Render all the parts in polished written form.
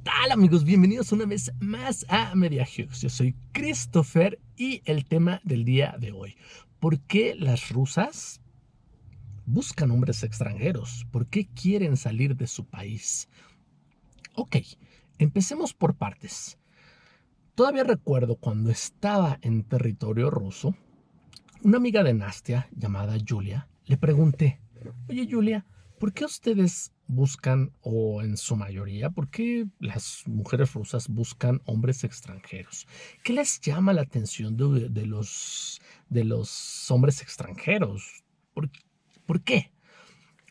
tal, amigos? Bienvenidos una vez más a Media Hughes. Yo soy Christopher y el tema del día de hoy: ¿por qué las rusas buscan hombres extranjeros? ¿Por qué quieren salir de su país? Ok, empecemos por partes. Todavía recuerdo cuando estaba en territorio ruso, una amiga de Nastia, llamada Julia, le pregunté: oye Julia, ¿por qué ustedes buscan, o en su mayoría, por qué las mujeres rusas buscan hombres extranjeros? ¿Qué les llama la atención de los hombres extranjeros? ¿Por, por qué?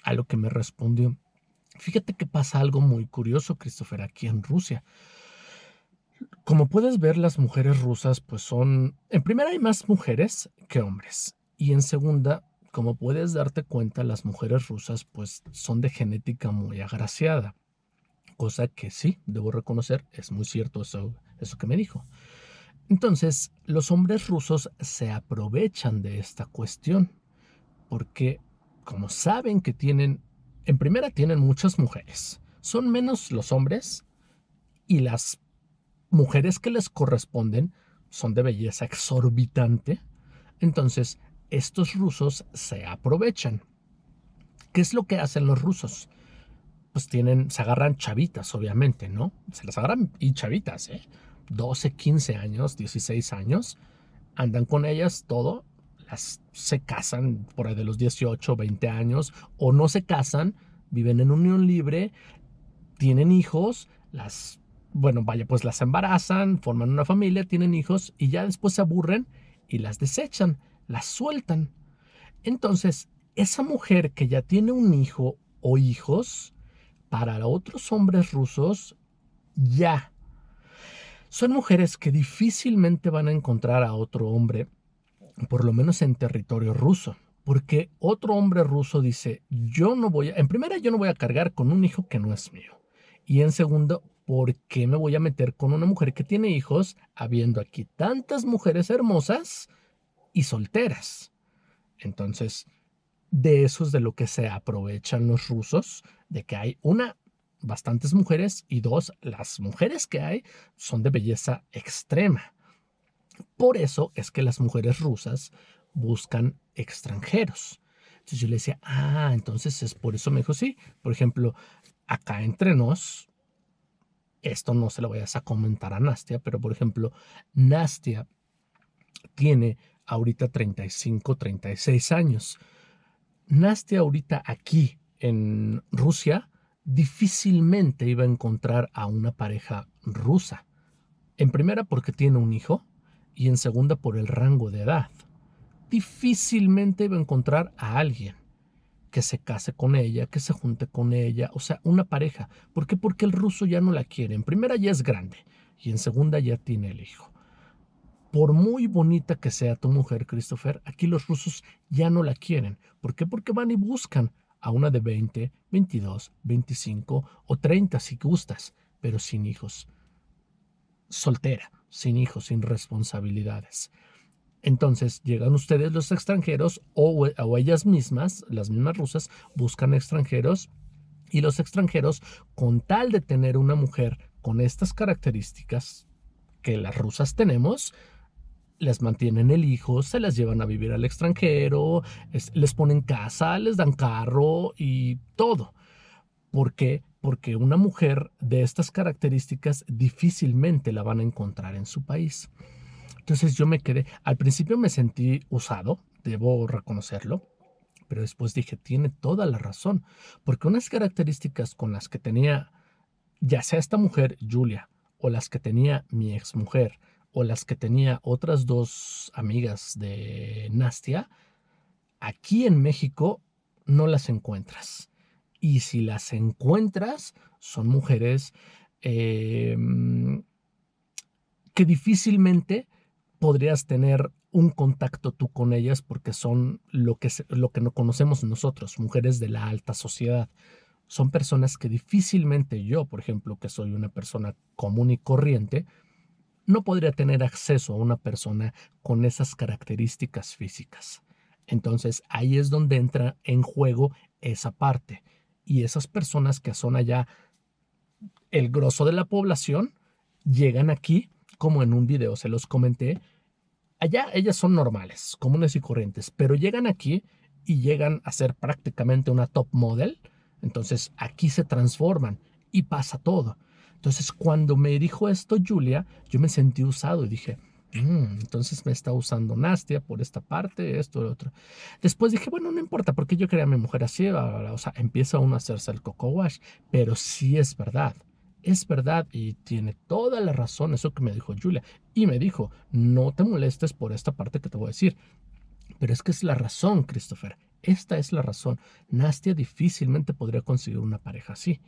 A lo que me respondió: fíjate que pasa algo muy curioso, Christopher, aquí en Rusia. Como puedes ver, las mujeres rusas pues son, en primera, hay más mujeres que hombres, y en segunda, como puedes darte cuenta, las mujeres rusas pues son de genética muy agraciada, cosa que sí, debo reconocer, es muy cierto eso que me dijo. Entonces, los hombres rusos se aprovechan de esta cuestión, porque como saben que tienen, en primera, tienen muchas mujeres, son menos los hombres, y las mujeres que les corresponden son de belleza exorbitante. Entonces, estos rusos se aprovechan. ¿Qué es lo que hacen los rusos? Pues se agarran chavitas, obviamente, ¿no? Se las agarran y chavitas, ¿eh? 12, 15 años, 16 años, andan con ellas todo, se casan por ahí de los 18, 20 años, o no se casan, viven en unión libre, tienen hijos, bueno, vaya, pues las embarazan, forman una familia, tienen hijos y ya después se aburren y las desechan, las sueltan. Entonces, esa mujer que ya tiene un hijo o hijos, para otros hombres rusos, ya son mujeres que difícilmente van a encontrar a otro hombre, por lo menos en territorio ruso. Porque otro hombre ruso dice: yo no voy a, en primera, yo no voy a cargar con un hijo que no es mío. Y en segundo, ¿por qué me voy a meter con una mujer que tiene hijos, habiendo aquí tantas mujeres hermosas y solteras? Entonces, de eso es de lo que se aprovechan los rusos, de que hay una, bastantes mujeres, y dos, las mujeres que hay son de belleza extrema. Por eso es que las mujeres rusas buscan extranjeros. Entonces yo le decía: entonces es por eso. Me dijo: sí, por ejemplo, acá entre nos, esto no se lo vayas a comentar a Nastia, pero por ejemplo, Nastia tiene ahorita 35, 36 años. Nastia ahorita aquí en Rusia difícilmente iba a encontrar a una pareja rusa. En primera, porque tiene un hijo, y en segunda, por el rango de edad. Difícilmente iba a encontrar a alguien que se case con ella, que se junte con ella, o sea, una pareja. ¿Por qué? Porque el ruso ya no la quiere. En primera, ya es grande, y en segunda, ya tiene el hijo. Por muy bonita que sea tu mujer, Christopher, aquí los rusos ya no la quieren. ¿Por qué? Porque van y buscan a una de 20, 22, 25 o 30 si gustas, pero sin hijos, soltera, sin hijos, sin responsabilidades. Entonces llegan ustedes, los extranjeros, o ellas mismas, las mismas rusas, buscan extranjeros, y los extranjeros, con tal de tener una mujer con estas características que las rusas tenemos, les mantienen el hijo, se las llevan a vivir al extranjero, les ponen casa, les dan carro y todo. ¿Por qué? Porque una mujer de estas características difícilmente la van a encontrar en su país. Entonces yo me quedé, al principio me sentí usado, debo reconocerlo, pero después dije: tiene toda la razón, porque unas características con las que tenía, ya sea esta mujer, Julia, o las que tenía mi exmujer, o las que tenía otras dos amigas de Nastia, aquí en México no las encuentras. Y si las encuentras, son mujeres eh, que difícilmente podrías tener un contacto tú con ellas, porque son lo que no conocemos nosotros, mujeres de la alta sociedad. Son personas que difícilmente yo, por ejemplo, que soy una persona común y corriente, no podría tener acceso a una persona con esas características físicas. Entonces ahí es donde entra en juego esa parte. Y esas personas que son allá el grosso de la población llegan aquí, como en un video se los comenté. Allá ellas son normales, comunes y corrientes, pero llegan aquí y llegan a ser prácticamente una top model. Entonces aquí se transforman y pasa todo. Entonces cuando me dijo esto Julia, yo me sentí usado y dije, entonces me está usando Nastia por esta parte, esto, lo otro. Después dije, bueno, no importa, porque yo quería a mi mujer así, bla, bla, bla. O sea, empieza uno a hacerse el coco wash, pero sí es verdad. Es verdad y tiene toda la razón eso que me dijo Julia. Y me dijo, no te molestes por esta parte que te voy a decir. Pero es que es la razón, Christopher. Esta es la razón. Nastia difícilmente podría conseguir una pareja así.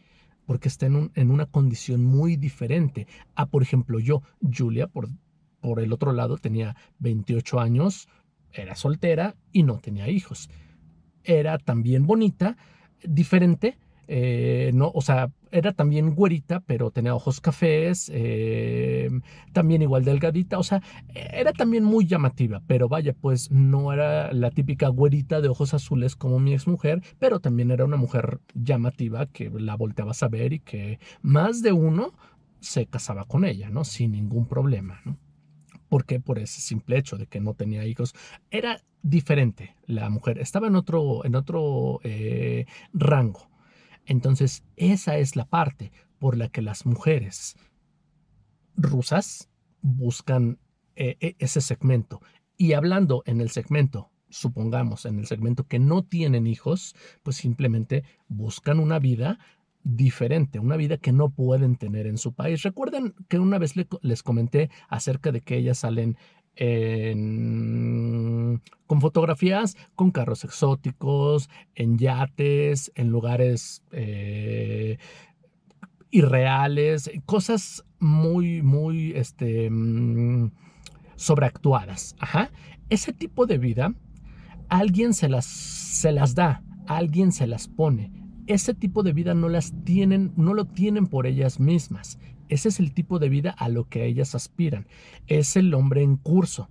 Porque está en una condición muy diferente a, por ejemplo, yo. Julia, por el otro lado, tenía 28 años, era soltera y no tenía hijos. Era también bonita, diferente, no, o sea, era también güerita, pero tenía ojos cafés, también igual delgadita, o sea, era también muy llamativa, pero vaya, pues no era la típica güerita de ojos azules como mi exmujer, pero también era una mujer llamativa que la volteabas a ver y que más de uno se casaba con ella, ¿no? Sin ningún problema, ¿no? Porque por ese simple hecho de que no tenía hijos, era diferente la mujer, estaba en otro rango. Entonces, esa es la parte por la que las mujeres rusas buscan ese segmento. Y hablando en el segmento, supongamos, en el segmento que no tienen hijos, pues simplemente buscan una vida diferente, una vida que no pueden tener en su país. Recuerden que una vez les comenté acerca de que ellas salen con fotografías, con carros exóticos, en yates, en lugares irreales, cosas muy, muy, sobreactuadas. Ajá. Ese tipo de vida, alguien se las da, alguien se las pone. Ese tipo de vida no lo tienen por ellas mismas. Ese es el tipo de vida a lo que ellas aspiran. Es el hombre en curso.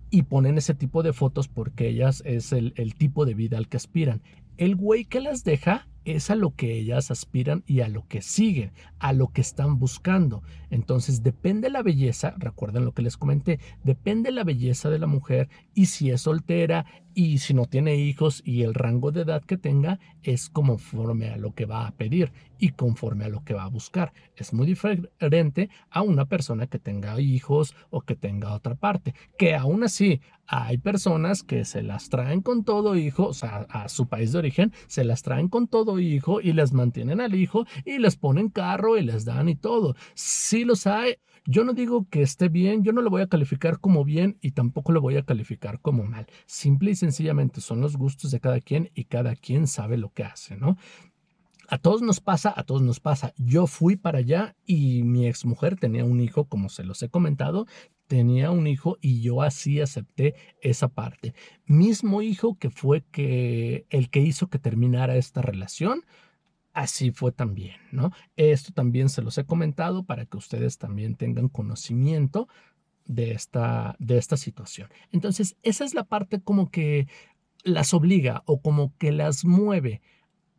Y ponen ese tipo de fotos porque ellas es el tipo de vida al que aspiran. El güey que las deja es a lo que ellas aspiran y a lo que siguen, a lo que están buscando. Entonces depende la belleza, recuerden lo que les comenté, depende la belleza de la mujer y si es soltera y si no tiene hijos y el rango de edad que tenga es conforme a lo que va a pedir y conforme a lo que va a buscar. Es muy diferente a una persona que tenga hijos o que tenga otra parte, que aún así hay personas que se las traen con todo hijo, o sea, a su país de origen, se las traen con todo hijo y les mantienen al hijo y les ponen carro y les dan y todo. Sí los hay. Yo no digo que esté bien, yo no lo voy a calificar como bien y tampoco lo voy a calificar como mal. Simple y sencillamente son los gustos de cada quien y cada quien sabe lo que hace, ¿no? A todos nos pasa, a todos nos pasa. Yo fui para allá y mi exmujer tenía un hijo, como se los he comentado, tenía un hijo y yo así acepté esa parte. Mismo hijo que fue el que hizo que terminara esta relación, así fue también, ¿no? Esto también se los he comentado para que ustedes también tengan conocimiento de esta situación. Entonces, esa es la parte como que las obliga o como que las mueve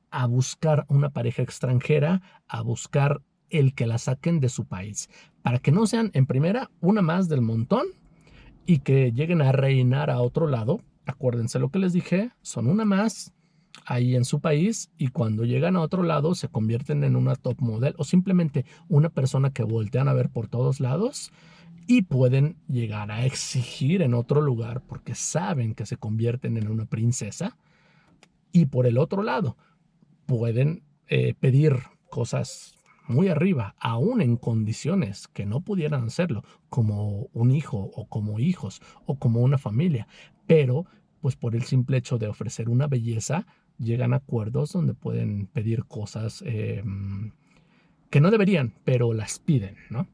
a buscar una pareja extranjera, a buscar el que la saquen de su país, para que no sean en primera una más del montón y que lleguen a reinar a otro lado. Acuérdense lo que les dije, son una más ahí en su país y cuando llegan a otro lado se convierten en una top model o simplemente una persona que voltean a ver por todos lados y pueden llegar a exigir en otro lugar porque saben que se convierten en una princesa. Y por el otro lado, pueden pedir cosas muy arriba, aún en condiciones que no pudieran hacerlo, como un hijo o como hijos o como una familia, pero pues por el simple hecho de ofrecer una belleza, llegan a acuerdos donde pueden pedir cosas que no deberían, pero las piden, ¿no?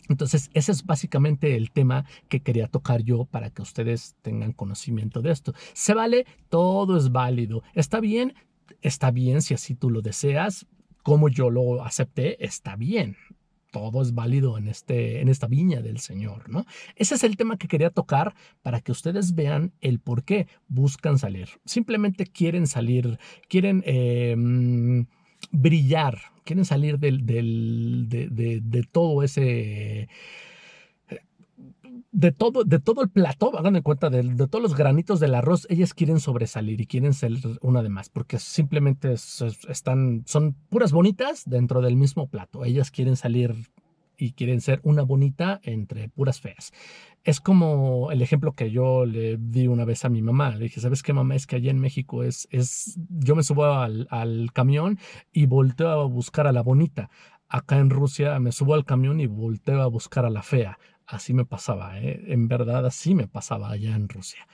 Entonces, ese es básicamente el tema que quería tocar yo para que ustedes tengan conocimiento de esto. Se vale, todo es válido. Está bien si así tú lo deseas, como yo lo acepté, está bien. Todo es válido en esta viña del Señor, ¿no? Ese es el tema que quería tocar para que ustedes vean el por qué buscan salir. Simplemente quieren salir, quieren brillar, quieren salir de todo ese, de todo el plató, hagan en cuenta, de todos los granitos del arroz, ellas quieren sobresalir y quieren ser una de más, porque simplemente son puras bonitas dentro del mismo plato. Ellas quieren salir y quieren ser una bonita entre puras feas. Es como el ejemplo que yo le di una vez a mi mamá. Le dije, ¿sabes qué, mamá? Es que allá en México yo me subo al camión y volteo a buscar a la bonita. Acá en Rusia me subo al camión y volteo a buscar a la fea. Así me pasaba, ¿eh? En verdad, así me pasaba allá en Rusia.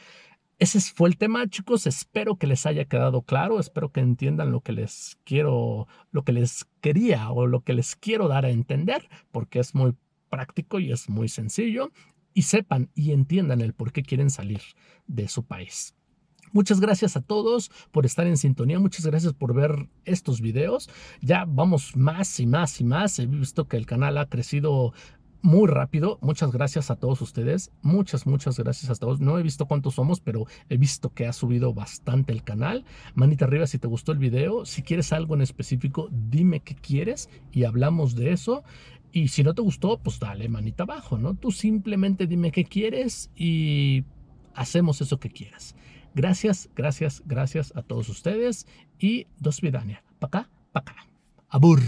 Ese fue el tema, chicos. Espero que les haya quedado claro. Espero que entiendan lo que les quería o lo que les quiero dar a entender, porque es muy práctico y es muy sencillo. Y sepan y entiendan el por qué quieren salir de su país. Muchas gracias a todos por estar en sintonía. Muchas gracias por ver estos videos. Ya vamos más y más y más. He visto que el canal ha crecido muy rápido. Muchas gracias a todos ustedes. Muchas gracias a todos. No he visto cuántos somos, pero he visto que ha subido bastante el canal. Manita arriba si te gustó el video. Si quieres algo en específico, dime qué quieres y hablamos de eso. Y si no te gustó, pues dale manita abajo, ¿no? Tú simplemente dime qué quieres y hacemos eso que quieras. Gracias a todos ustedes y dos vidania. Pa' acá, pa' acá. Abur.